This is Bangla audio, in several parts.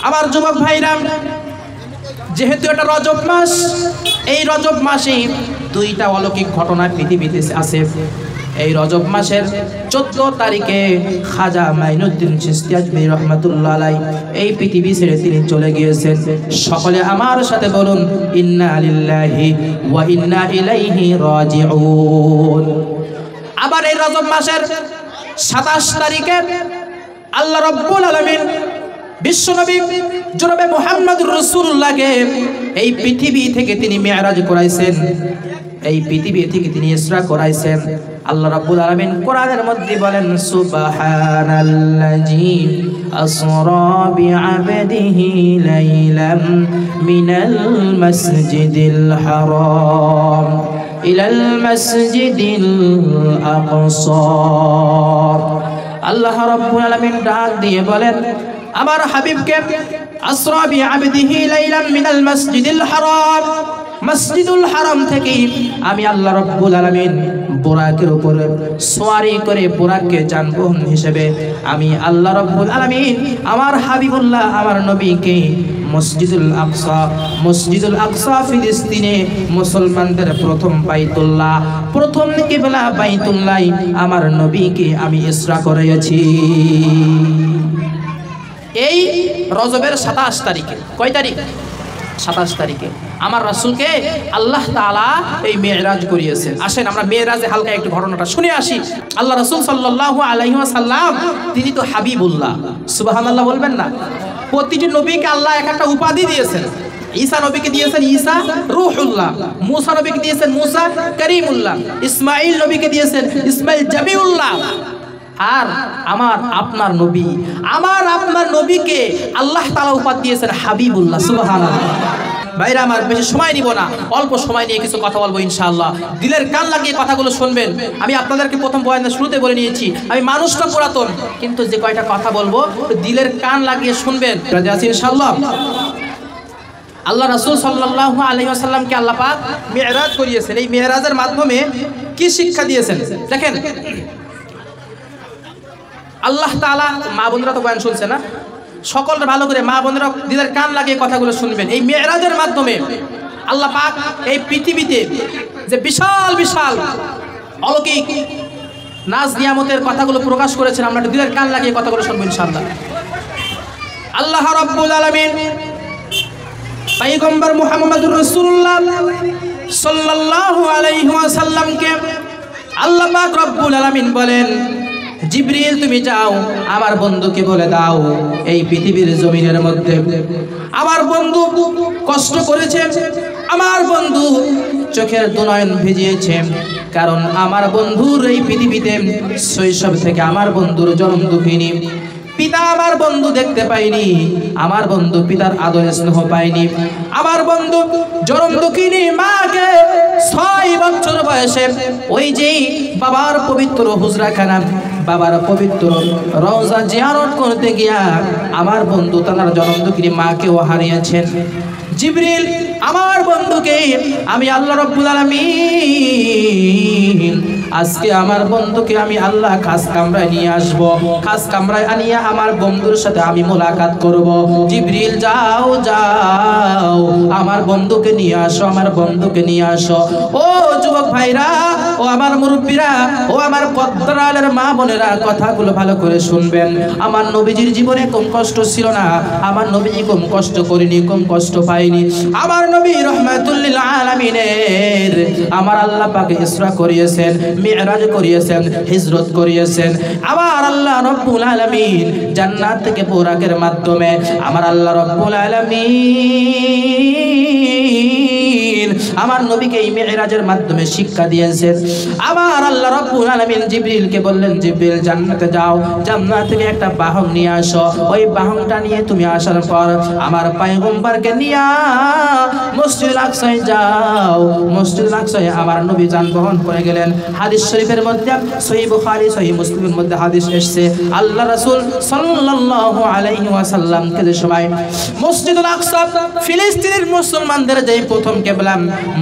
আমার যুবক ভাইরা, যেহেতু এটা রজব মাস, এই রজব মাসে দুইটা অলৌকিক ঘটনা পৃথিবীতে আছে। এই রজব মাসের 14 তারিখে খাজা মাইনুদ্দিন চিশতি আজমিরি রহমাতুল্লাহ আলাইহি এই পৃথিবী ছেড়ে তিনি চলে গিয়েছেন। সকলে আমার সাথে বলুন, ইন্না লিল্লাহি ওয়া ইন্না ইলাইহি রাজিউন। আবার এই রজব মাসের 27 তারিখে আল্লাহ রাব্বুল আলামিন বিশ্বনবী জনাবে মুহাম্মদুর রাসূলুল্লাহকে এই পৃথিবী থেকে তিনি মেরাজ করাইছেন, এই পৃথিবী থেকে তিনি ইসরা করাইছেন। আল্লাহ রাব্বুল আলামিন কোরআনের মধ্যে বলেন, সুবহানাল্লাযী আসরা বিআবদিহি লাইলাম মিনাল মাসজিদিল হারাম ইলাল মাসজিদিল আকসা। আল্লাহ রাব্বুল আলামিন ডাক দিয়ে বলেন, আমার হাবিবকে আসরা বিআবদিহি লাইলাম মিনাল মাসজিদিল হারাম, মসজিদুল হারাম থেকে আমি আল্লাহ রাব্বুল আলামিন বুরাকের উপরে সওয়ারি করে বুরাককে যানবাহন হিসেবে আমি আল্লাহ রাব্বুল আলামিন আমার হাবিবুল্লাহ আমার নবীকে মসজিদুল আকসা ফিলিস্তিনে মুসলমানদের প্রথম বাইতুল্লাহ, প্রথম কিবলা বাইতুল্লাহ আমার নবীকে আমি ইসরা করিয়েছি। এই রজবের 27 তারিখে, কয় তারিখ? 27 তারিখে আমার রাসূলকে আল্লাহ তাআলা এই মেরাজ করিয়েছেন। আসেন আমরা মেরাজে হালকা একটু ঘটনাটা শুনে আসি। আল্লাহ রাসূল সাল্লাল্লাহু আলাইহি ওয়াসাল্লাম তিনি তো হাবিবুল্লাহ, সুবহানাল্লাহ বলবেন না? প্রতিটি নবীকে আল্লাহ এক একটা উপাধি দিয়েছেন। ঈসা নবীকে দিয়েছেন ঈসা রূহুল্লাহ, মূসা নবীকে দিয়েছেন মূসা কারীমুল্লাহ, ইসমাঈল নবীকে দিয়েছেন ইসমাঈল জাবিউল্লাহ। আর আমার আপনার নবী, আমার আপনার নবীকে আল্লাহ তাআলা উপাধি দিয়েছেন হাবিবুল্লাহ, সুবহানাল্লাহ। ভাইরা আমার, বেশি সময় নিব না, অল্প সময় নিয়ে কিছু কথা বলবো ইনশাআল্লাহ। দিলের কান লাগিয়ে কথাগুলো শুনবেন। আমি আপনাদেরকে প্রথম বয়ানের শুরুতে বলে নিয়েছি, আমি মানুষটা পুরাতন, কিন্তু যে কয়টা কথা বলবো দিলের কান লাগিয়ে শুনবেন। রাজি আছি ইনশাআল্লাহ? আল্লাহ রাসূল সাল্লাল্লাহু আলাইহি ওয়াসাল্লামকে আল্লাহ পাক মেরাজ করিয়েছেন। এই মেরাজের মাধ্যমে কি শিক্ষা দিয়েছেন দেখেন। আল্লাহ তাআলা, মা বোনেরা তো বয়ান শুনছে না, সকলটা ভালো করে মা বোনেরা দিলের কান লাগিয়ে কথাগুলো শুনবেন। এই মেরাজের মাধ্যমে আল্লাহ পাক এই পৃথিবীতে যে বিশাল বিশাল অলৌকিক নাজ নিয়ামতের কথাগুলো প্রকাশ করেছেন, আমরা দিলের কান লাগিয়ে কথাগুলো শুনবো ইনশাআল্লাহ। আল্লাহ রাব্বুল আলামিন পয়গম্বর মুহাম্মদুর রাসূলুল্লাহ সাল্লাল্লাহু আলাইহি ওয়াসাল্লামকে আল্লাহ পাক রব্বুল আলামিন বলেন, জিবরিল তুমি যাও আমার বন্ধুকে বলে দাও এই পৃথিবীর জমিনের মধ্যে আমার বন্ধু কষ্ট করেছে, আমার বন্ধু চোখের দুনয়ন ভিজিয়েছে, কারণ আমার বন্ধুর এই পৃথিবীতে শৈশব থেকে আমার বন্ধুর জন্ম দুঃখিনী, পিতা আমার বন্ধু দেখতে পাইনি, আমার বন্ধু পিতার আদর স্নেহ পাইনি, আমার বন্ধু জন্ম দুঃখিনী মাকে 6 বছর বয়সে ওই যে বাবার পবিত্র হুজরাখানা, বাবার পবিত্র রওজা জিয়ারত করতে গিয়া আমার বন্ধু তার জন্ম দুঃখিনী মাকেও হারিয়েছেন। জিবরিল আমার বন্ধুকে আমি আল্লাহ রাব্বুল আলামিন আজকে আমার বন্ধুকে আমি আল্লাহ খাস কামরায় নিয়ে আসব, খাস কামরায় আনিয়া আমার বন্ধুর সাথে আমি মোলাকাত করব। জিবরিল যাও যাও আমার বন্ধুকে নিয়ে আসো, আমার বন্ধুকে নিয়ে আসো। ও যুবক ভাইরা, ও আমার মুরব্বীরা, ও আমার পদ্মারালের মা বোনেরা, কথাগুলো ভালো করে শুনবেন। আমার নবীজির জীবনে কম কষ্ট ছিল না, আমার নবীজি কম কষ্ট করেনি, কম কষ্ট পায়নি। আমার নবী রহমাতুল লিল আলামিনের আমার আল্লাহ পাক ইসরা করিয়েছেন, মিরাজ করিয়েছেন, হিজরত করিয়েছেন। আমার আল্লাহ রব্বুল আলামিন জান্নাত থেকে বুরাকের মাধ্যমে আমার আল্লাহ রব্বুল আলামিন আমার নবীকে এই মিরাজের মাধ্যমে শিক্ষা দিয়েছেন। আমার আল্লাহ রব্বুল আলামিন জিবরিলকে বললেন, জিবরিল জান্নাতে যাও, জান্নাত থেকে একটা বাহন নিয়ে আসো, ওই বাহনটা নিয়ে তুমি আসার পর আমার পয়গম্বরকে নিয়ে মসজিদুল আকসায় যাও। মসজিদুল আকসায় আমার নবী যানবাহন করে গেলেন। হাদিস শরীফের মধ্যে সহিহ বুখারী সহিহ মুসলিমের মধ্যে হাদিস এসেছে, আল্লাহ রাসূল সাল্লাল্লাহু আলাইহি ওয়াসাল্লামকে যে সময় মসজিদুল আকসা ফিলিস্তিনের মুসলমানদের যে প্রথম কিবলা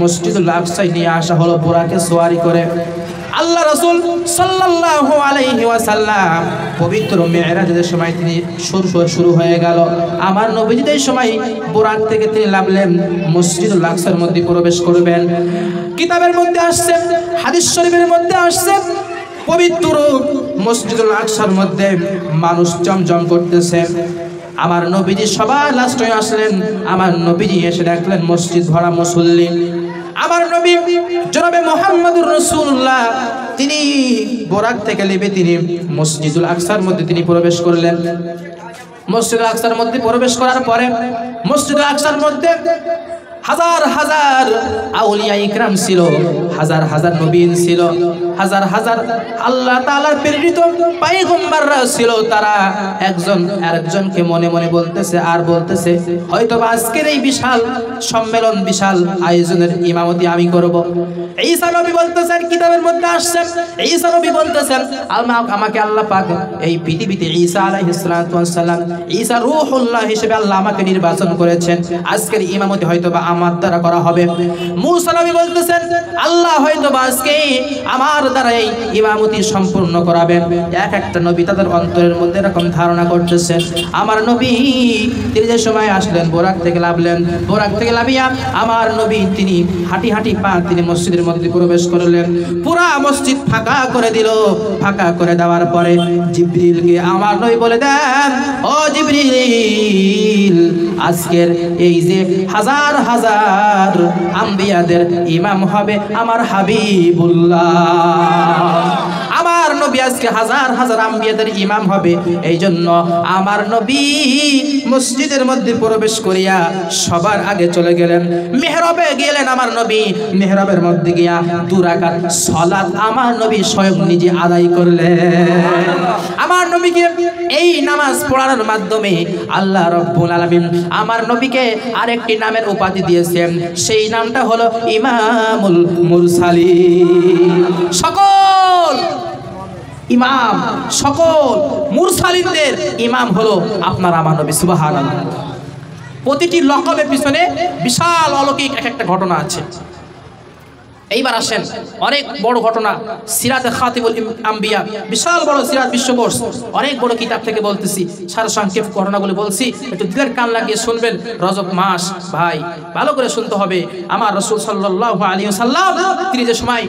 মসজিদুল আকসায় নিয়ে আসা হলো বুরাকে সওয়ারি করে। আল্লাহ রাসূল সাল্লাল্লাহু আলাইহি ওয়াসাল্লাম পবিত্র মেরাজের সময় তিনি শুরু হয়ে গেল। আমার নবীজি এই সময় বুরাক থেকে তিনি নামলেন, মসজিদুল আকসার মধ্যে প্রবেশ করবেন। কিতাবের মধ্যে আসছে, হাদিস শরীফের মধ্যে আসছে, পবিত্র মসজিদুল আকসার মধ্যে মানুষ জমজম করতেছে। আমার নবীজি সবার লাস্টে আসলেন। আমার নবীজি এসে দেখলেন মসজিদ ভরা মুসল্লি। আমার নবী জনাবে মুহাম্মদুর রাসূলুল্লাহ তিনি বোরাক থেকে নেমে তিনি মসজিদুল আকসার মধ্যে তিনি প্রবেশ করলেন। মসজিদুল আকসার মধ্যে প্রবেশ করার পরে মসজিদুল আকসার মধ্যে হাজার হাজার আউলিয়া ইকরাম ছিল, হাজার হাজার নবীন ছিল, হাজার হাজার আল্লাহ তাআলার প্রেরিত পয়গম্বররা ছিল। তারা একজন আরেকজনকে মনে মনে বলতেছে আর বলতেছে, হয়তো আজকের এই বিশাল সম্মেলন, বিশাল আয়োজনের ইমামতি আমি করব। ঈসা নবী বলতেছেন, কিতাবের মধ্যে আসছে, ঈসা নবী বলতেছেন আমাকে আল্লাহ পাক এই পৃথিবীতে ঈসা আলাইহিস সালাতু ওয়াস সালাম, ঈসা রূহুল্লাহ হিসেবে আল্লাহ আমাকে নির্বাচন করেছেন, আজকের ইমামতি হয়তো আমার দ্বারা করা হবে। মূসা নবী বলতেছেন আল্লাহ হয়তো আজকে আমার দ্বারা এই ইমামতি সম্পূর্ণ করাবেন। এক একটা নবী তাদের অন্তরের মধ্যে এরকম ধারণা করতেছেন। আমার নবী তিনি যে সময় আসলেন বোরাক থেকে নামলেন, বোরাক থেকে নামিয়া আমার নবী তিনি হাঁটি হাঁটি পা তিনি মসজিদের মধ্যে প্রবেশ করলেন। পুরা মসজিদ ফাঁকা করে দিল। ফাঁকা করে দেওয়ার পরে জিবরিলকে আমার নবী বলে দেন, ও জিবরিল, আজকের এই যে হাজার হাজার আম্বিয়াদের ইমাম হবে আমার হাবিবুল্লাহ। আমার নবী আজকে হাজার হাজার আম্বিয়াদের ইমাম হবে। এই জন্য আমার নবী মসজিদের মধ্যে প্রবেশ করিয়া সবার আগে চলে গেলেন, মেহরাবে গেলেন। আমার নবী মেহরাবের মধ্যে গিয়া 2 রাকাত সালাত আমার নবী স্বয়ং নিজে আদায় করলেন। আমার নবীকে এই নামাজ পড়ানোর মাধ্যমে আল্লাহ রাব্বুল আলামিন আমার নবীকে আরেকটি নামের উপাধি দিয়েছেন, সেই নামটা হলো ইমামুল মুরসালিন। সকল ইমাম, সকল মুরসালিনদের ইমাম হলো আপনার আমার নবী। সুবহানাল্লাহ। প্রতিটি লকবের পিছনে বিশাল অলৌকিক এক একটা ঘটনা আছে। এইবার আসেন অনেক বড় ঘটনা, সিরাতে খাতিবুল আম্বিয়া, বিশাল বড় সিরাত বিশ্বকোষ, অনেক বড় কিতাব থেকে বলতেছি, সার সংক্ষেপ ঘটনাগুলো বলছি, একটু দিলের কান লাগিয়ে শুনবেন। রজব মাস ভাই, ভালো করে শুনতে হবে। আমার রাসূল সাল্লাল্লাহু আলাইহি ওয়াসাল্লাম তিনি যে সময়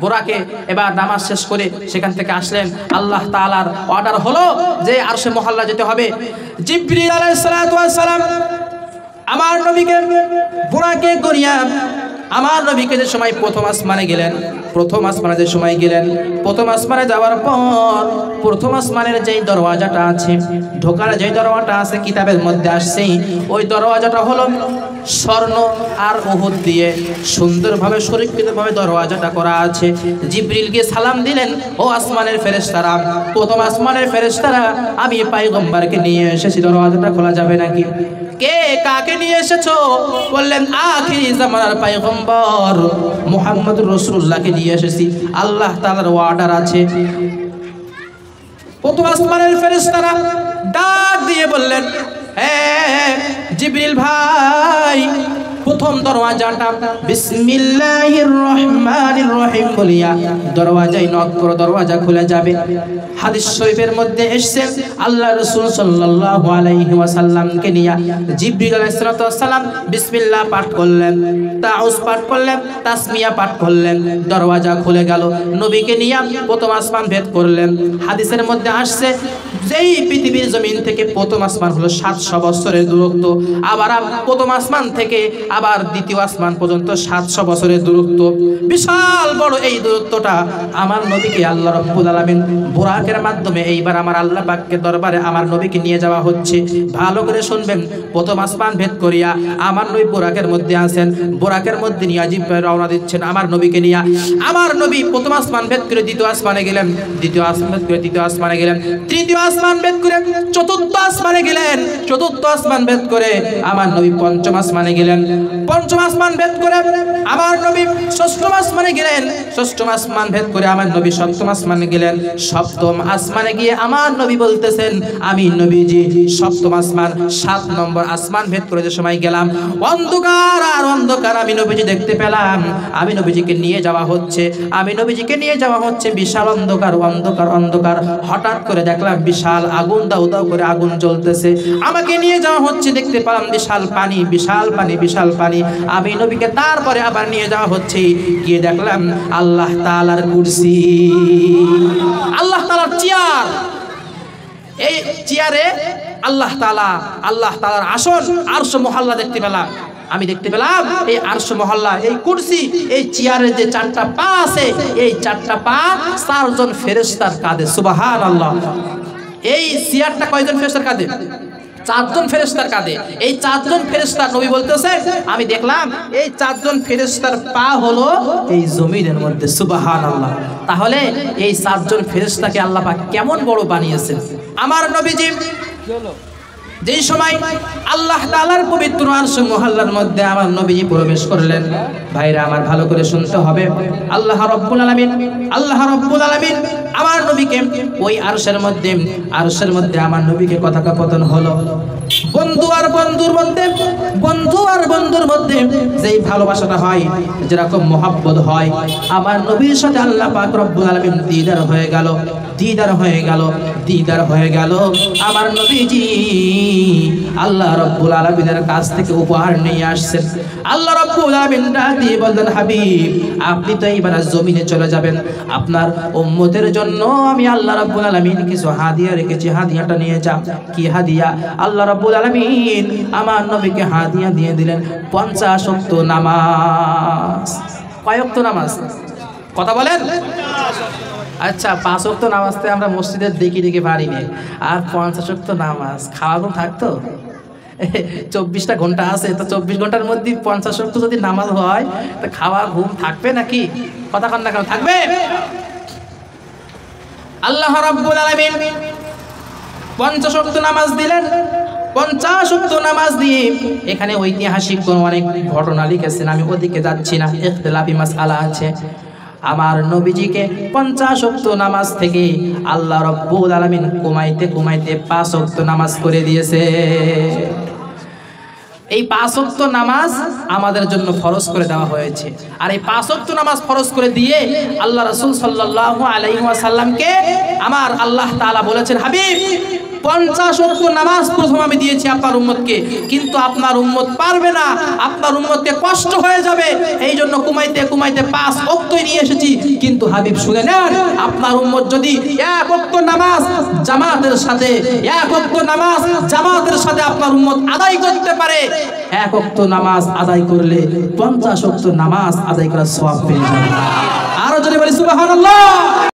বোরাকে এবার নামাজ শেষ করে সেখান থেকে আসলেন, আল্লাহ তাআলার অর্ডার হলো যে আরশে মহল্লা যেতে হবে। জিবরিল আলাইহিস সালাতু ওয়াস সালাম আমার নবীকে বোরাকে গড়িয়া আমার নবীকে যে সময় প্রথম আসমানে গেলেন, প্রথম আসমানে যে সময় গেলেন, প্রথম আসমানে যাওয়ার পর প্রথম আসমানের যেই দরওয়াজাটা আছে, ঢোকার যেই দরওয়াজাটা আছে কিতাবের মধ্যে আসছে, ওই দরওয়াজাটা হলো স্বর্ণ আর উহুদ দিয়ে সুন্দরভাবে সুরক্ষিতভাবে দরওয়াজাটা করা আছে। জিবরিলকে সালাম দিলেন, ও আসমানের ফেরেশতারা, প্রথম আসমানের ফেরেশতারা, আমি পয়গম্বরকে নিয়ে এসেছি, দরওয়াজাটা খোলা যাবে নাকি? কে কাকে নিয়ে এসেছো? বললেন আখিরি জামানার পয়গম্বর মুহাম্মদুর রাসূলুল্লাহকে নিয়ে এসেছি, আল্লাহ তাআলার অর্ডার আছে। প্রথম আসমানের ফেরেশতারা ডাক দিয়ে বললেন, হ্যাঁ জিবরিল ভাই, প্রথম দরওয়াজাটা বিসমিল্লাহির রহমানির রহিম বলিয়া দরওয়াজায় নক করো, দরওয়াজা খুলে যাবে। হাদিস শরীফের মধ্যে এসেছে আল্লাহ রাসূল সাল্লাল্লাহু আলাইহি ওয়াসাল্লামকে নিয়ে জিবরিল আলাইহিস সালাতু ওয়াস সালাম বিসমিল্লাহ পাঠ করলেন, তাউজ পাঠ করলেন, তাসমিয়া পাঠ করলেন, দরওয়াজা খুলে গেল। নবীকে নিয়ে প্রথম আসমান ভেদ করলেন। হাদিসের মধ্যে আসছে যেই পৃথিবীর জমিন থেকে প্রথম আসমান হলো 700 বছরের দূরত্ব, আবার প্রথম আসমান থেকে আবার দ্বিতীয় আসমান পর্যন্ত 700 বছরের দূরত্ব। বিশাল বড় এই দূরত্বটা আমার নবীকে আল্লাহ রাব্বুল আলামিন বুরাকের মাধ্যমে এইবার আমার আল্লাহ পাকের দরবারে আমার নবীকে নিয়ে যাওয়া হচ্ছে। ভালো করে শুনবেন, প্রথম আসমান ভেদ করিয়া আমার নবী বুরাকের মধ্যে আছেন, বুরাকের মধ্যে নিয়ে আজিব রওনা দিচ্ছেন আমার নবীকে নিয়ে। আমার নবী প্রথম আসমান ভেদ করে দ্বিতীয় আসমানে গেলেন, দ্বিতীয় আসমান ভেদ করে তৃতীয় আসমানে গেলেন, তৃতীয় আসমান ভেদ করে চতুর্থ আসমানে গেলেন, চতুর্থ আসমান ভেদ করে আমার নবী পঞ্চম আসমানে গেলেন, পঞ্চম আসমান ভেদ করে আমার নবী ষষ্ঠম আসমানে গেলেন, ষষ্ঠম আসমান ভেদ করে আমার নবী সপ্তম আসমানে গেলেন। সপ্তম আসমানে গিয়ে আমার নবী বলতেছেন, আমি নবীজি সপ্তম আসমান 7 নম্বর আসমান ভেদ করে যে সময় গেলাম, অন্ধকার আর অন্ধকার আমি নবীজি দেখতে পেলাম। আমি নবীজিকে নিয়ে যাওয়া হচ্ছে, আমি নবীজিকে নিয়ে যাওয়া হচ্ছে, বিশাল অন্ধকার অন্ধকার অন্ধকার। হঠাৎ করে দেখলাম বিশাল আগুন, দাউ দাউ করে আগুন জ্বলতেছে। আমাকে নিয়ে যাওয়া হচ্ছে, দেখতে পেলাম বিশাল পানি, বিশাল পানি, বিশাল পানি। আমি নবীকে তারপরে আবার নিয়ে যাওয়া হচ্ছে, গিয়ে দেখলাম আল্লাহ তাআলার কুরসি, আল্লাহ তাআলার চেয়ার। এই চেয়ারে আল্লাহ তাআলার আসন, আরশ মহল্লা দেখতে পেলাম। আমি দেখতে পেলাম এই আরশ মহল্লা, এই কুরসি, এই চেয়ারের যে 4টা পা আছে, এই 4টা পা 4 জন ফেরেশতার কাঁধে। সুবহানাল্লাহ। এই চেয়ারটা কয়জন ফেরেশতার কাঁধে? 4 জন ফেরেশতার কাঁধে। এই 4 জন ফেরেশতা, নবী বলতেছে, আমি দেখলাম এই 4 জন ফেরেশতার পা হলো এই জমিনের মধ্যে। সুবহানাল্লাহ। তাহলে এই 4 জন ফেরেশতাকে আল্লাহ পাক কেমন বড় বানিয়েছেন। আমার নবীজি যেই সময় আল্লাহ তাআলার পবিত্র আরশ মহল্লার মধ্যে আমার নবীজি প্রবেশ করলেন, ভাইরা আমার ভালো করে শুনতে হবে, আল্লাহ রাব্বুল আলামিন আমার নবীকে ওই আরশের মধ্যে আমার নবীকে কথোপকথন হলো। বন্ধু আর বন্ধুর মধ্যে যেই ভালোবাসাটা হয়, যেরকম মহব্বত হয়, আমার নবীর সাথে আল্লাহ পাক রব্বুল আলামিন দিদার হয়ে গেল। আমার নবীজি আল্লাহ রাব্বুল আলামিনের কাছ থেকে উপহার নিয়ে আসছেন। আল্লাহ রাব্বুল আলামিন দিয়ে বললেন, হাবিব আপনি তো এইবার জমিনে চলে যাবেন, আপনার উম্মতের জন্য আমি আল্লাহ রাব্বুল আলামিন কিছু হাদিয়া রেখেছি, হাদিয়াটা নিয়ে যান। কি হাদিয়া? আল্লাহ রাব্বুল আলামিন আমার নবীকে হাদিয়া দিয়ে দিলেন 50 ওয়াক্ত নামাজ। কয় ওয়াক্ত নামাজ? কথা বলেন। আচ্ছা, 5 ওয়াক্ত নামাজতে আমরা মসজিদের দেখি পারি না, আর 50 ওয়াক্ত নামাজ খাওয়া ঘুম থাকতো? 24টা ঘন্টা আছে, তো 24 ঘন্টার মধ্যে 50 ওয়াক্ত যদি নামাজ হয়, তো খাওয়া ঘুম থাকবে নাকি? কথা কন না কেন? থাকবে। আল্লাহ রাব্বুল আলামিন 50 ওয়াক্ত নামাজ দিলেন। 50 ওয়াক্ত নামাজ দিয়ে এখানে ঐতিহাসিক কোন অনেক ঘটনা লিখেছেন, আমি ওদিকে যাচ্ছি না, ইখতিলাফি মাসআলা আছে। আমার নবীজিকে 50 ওয়াক্ত নামাজ থেকে আল্লাহ রাব্বুল আলামিন কমাইতে 5 ওয়াক্ত নামাজ করে দিয়েছে। এই 5 ওয়াক্ত নামাজ আমাদের জন্য ফরজ করে দেওয়া হয়েছে। আর এই 5 ওয়াক্ত নামাজ ফরজ করে দিয়ে আল্লাহ রাসূল সাল্লাল্লাহু আলাইহি ওয়াসাল্লামকে আমার আল্লাহ তাআলা বলেছেন, হাবিব 50 ওয়াক্ত নামাজ প্রথম আমি দিয়েছি আপনার উম্মতকে, কিন্তু আপনার উম্মত পারবে না, আপনার উম্মতকে কষ্ট হয়ে যাবে, এই জন্য কমাইতে 5 ওয়াক্তই নিয়ে এসেছি। কিন্তু হাবিব শুনে নেন, আপনার উম্মত যদি 1 ওয়াক্ত নামাজ জামাতের সাথে আপনার উম্মত আদায় করতে পারে, 1 ওয়াক্ত নামাজ আদায় করলে 50 ওয়াক্ত নামাজ আদায় করার সওয়াব পেয়ে যাবে। আরো যদি বলি সুবহানাল্লাহ।